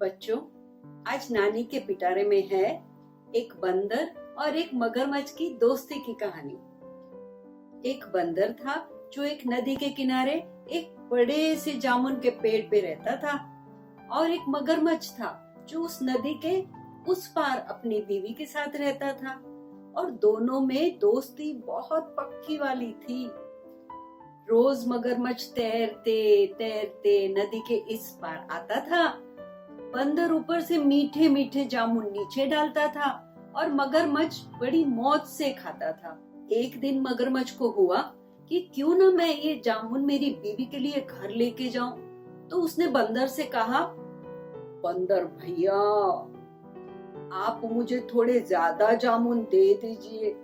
बच्चों, आज नानी के पिटारे में है एक बंदर और एक मगरमच्छ की दोस्ती की कहानी। एक बंदर था जो एक नदी के किनारे एक बड़े से जामुन के पेड़ पे रहता था, और एक मगरमच्छ था जो उस नदी के उस पार अपनी बीवी के साथ रहता था, और दोनों में दोस्ती बहुत पक्की वाली थी। रोज मगरमच्छ तैरते तैरते नदी के इस पार आता था। बंदर ऊपर से मीठे मीठे जामुन नीचे डालता था और मगरमच्छ बड़ी मौज से खाता था। एक दिन मगरमच्छ को हुआ कि क्यों ना मैं ये जामुन मेरी बीवी के लिए घर लेके जाऊं। तो उसने बंदर से कहा, बंदर भैया, आप मुझे थोड़े ज्यादा जामुन दे दीजिए,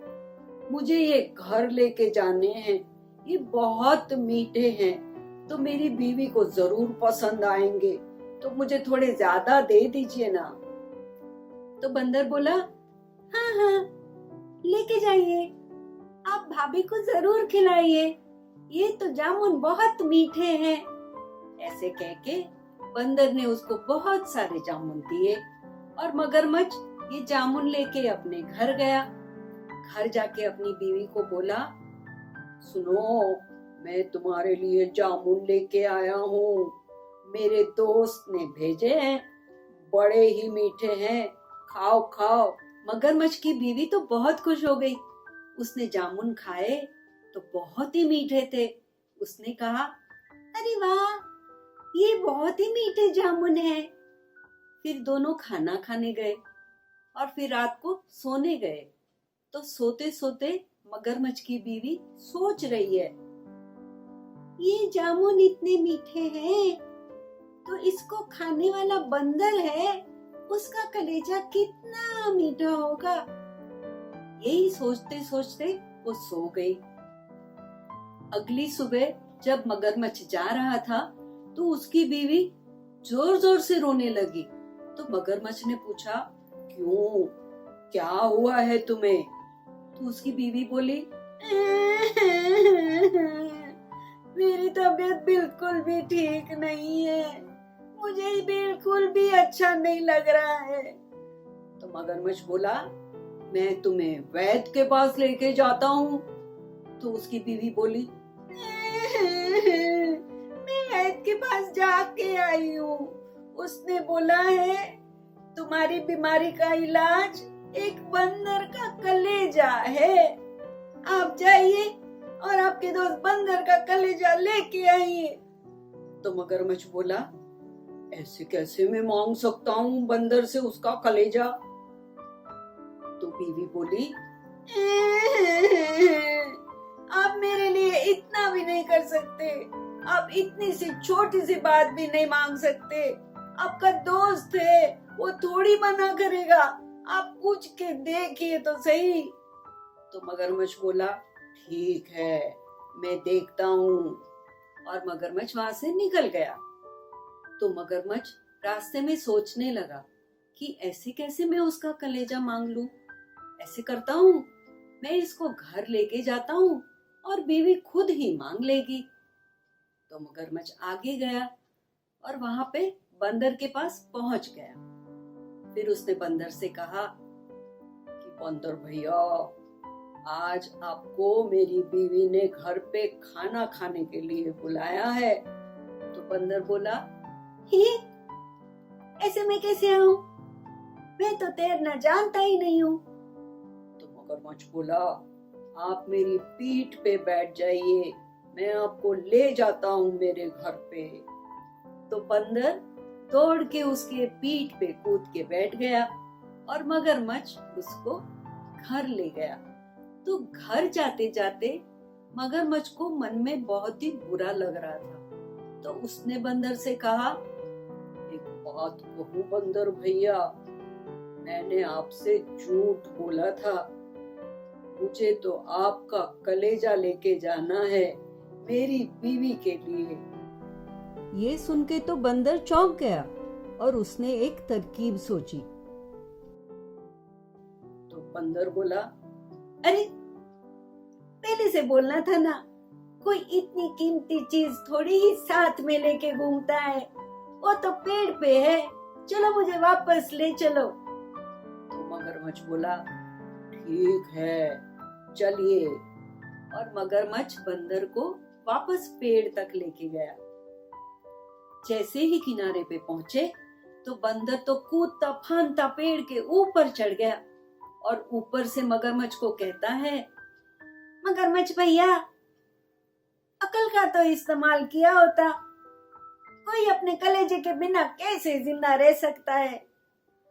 मुझे ये घर लेके जाने हैं, ये बहुत मीठे हैं, तो मेरी बीवी को जरूर पसंद आएंगे, तो मुझे थोड़े ज्यादा दे दीजिए ना। तो बंदर बोला, हाँ हाँ, लेके जाइए, आप भाभी को जरूर खिलाइए, ये तो जामुन बहुत मीठे हैं। ऐसे कह के बंदर ने उसको बहुत सारे जामुन दिए, और मगरमच्छ ये जामुन लेके अपने घर गया। घर जाके अपनी बीवी को बोला, सुनो, मैं तुम्हारे लिए जामुन लेके आया हूँ, मेरे दोस्त ने भेजे हैं, बड़े ही मीठे हैं, खाओ खाओ। मगरमच्छ की बीवी तो बहुत खुश हो गई। उसने जामुन खाए तो बहुत ही मीठे थे। उसने कहा, अरे वाह, ये बहुत ही मीठे जामुन हैं। फिर दोनों खाना खाने गए और फिर रात को सोने गए। तो सोते सोते मगरमच्छ की बीवी सोच रही है, ये जामुन इतने मीठे हैं, तो इसको खाने वाला बंदर है, उसका कलेजा कितना मीठा होगा। यही सोचते सोचते वो सो गई। अगली सुबह जब मगरमच्छ जा रहा था तो उसकी बीवी जोर जोर से रोने लगी। तो मगरमच्छ ने पूछा, क्यों, क्या हुआ है तुम्हें? तो उसकी बीवी बोली, मेरी तबीयत बिल्कुल भी ठीक नहीं है, मुझे बिल्कुल भी अच्छा नहीं लग रहा है। तो मगरमच्छ बोला, मैं तुम्हें वैद्य के पास लेके जाता हूँ। तो उसकी बीवी बोली, मैं वैद्य के पास जाके आई हूँ, उसने बोला है तुम्हारी बीमारी का इलाज एक बंदर का कलेजा है, आप जाइए और आपके दोस्त बंदर का कलेजा लेके आइए। तो मगरमच्छ बोला, ऐसे कैसे मैं मांग सकता हूँ बंदर से उसका कलेजा? तो बीवी बोली, आप मेरे लिए इतना भी नहीं कर सकते, आप इतनी सी छोटी सी बात भी नहीं मांग सकते, आपका दोस्त है, वो थोड़ी मना करेगा, आप पूछ के देखिए तो सही। तो मगरमच्छ बोला, ठीक है, मैं देखता हूँ, और मगरमच्छ वहां से निकल गया। तो मगरमच्छ रास्ते में सोचने लगा कि ऐसे कैसे मैं उसका कलेजा मांग लूं। ऐसे करता हूँ, मैं इसको घर लेके जाता हूँ और बीवी खुद ही मांग लेगी। तो मगरमच्छ आगे गया और वहां पे बंदर के पास पहुंच गया। फिर उसने बंदर से कहा कि बंदर भैया, आज आपको मेरी बीवी ने घर पे खाना खाने के लिए बुलाया है। तो बंदर बोला, ही, ऐसे मैं कैसे आऊं, मैं तो तैरना जानता ही नहीं हूँ। तो मगरमच्छ बोला, आप मेरी पीठ पे बैठ जाइए, मैं आपको ले जाता हूँ मेरे घर पे। तो बंदर दौड़ के उसके पीठ पे कूद के बैठ गया और मगरमच्छ उसको घर ले गया। तो घर जाते जाते मगरमच्छ को मन में बहुत ही बुरा लग रहा था। तो उसने बंदर से कहा, एक बात कहूं बंदर भैया, मैंने आपसे झूठ बोला था, मुझे तो आपका कलेजा लेके जाना है मेरी बीवी के लिए। ये सुन के तो बंदर चौंक गया और उसने एक तरकीब सोची। तो बंदर बोला, अरे पहले से बोलना था ना, कोई इतनी कीमती चीज थोड़ी ही साथ में लेके घूमता है, वो तो पेड़ पे है, चलो मुझे वापस ले चलो। तो मगरमच्छ बोला, ठीक है, चलिए। और मगरमच्छ बंदर को वापस पेड़ तक लेके गया। जैसे ही किनारे पे पहुंचे तो बंदर तो कूदता फांदता पेड़ के ऊपर चढ़ गया और ऊपर से मगरमच्छ को कहता है, मगरमच्छ भैया, अकल का तो इस्तेमाल किया होता, कोई अपने कलेजे के बिना कैसे जिंदा रह सकता है।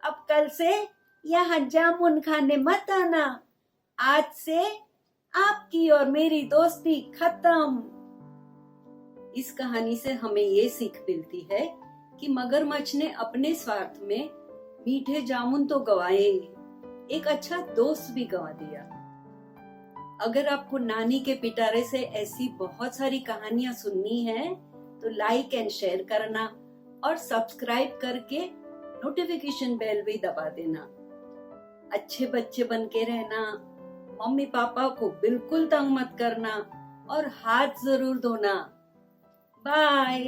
अब कल से यहाँ जामुन खाने मत आना, आज से आपकी और मेरी दोस्ती खत्म। इस कहानी से हमें ये सीख मिलती है कि मगरमच्छ ने अपने स्वार्थ में मीठे जामुन तो गवाए, एक अच्छा दोस्त भी गवा दिया। अगर आपको नानी के पिटारे से ऐसी बहुत सारी कहानियां सुननी है तो लाइक एंड शेयर करना और सब्सक्राइब करके नोटिफिकेशन बेल भी दबा देना। अच्छे बच्चे बन के रहना, मम्मी पापा को बिल्कुल तंग मत करना और हाथ जरूर धोना। बाय।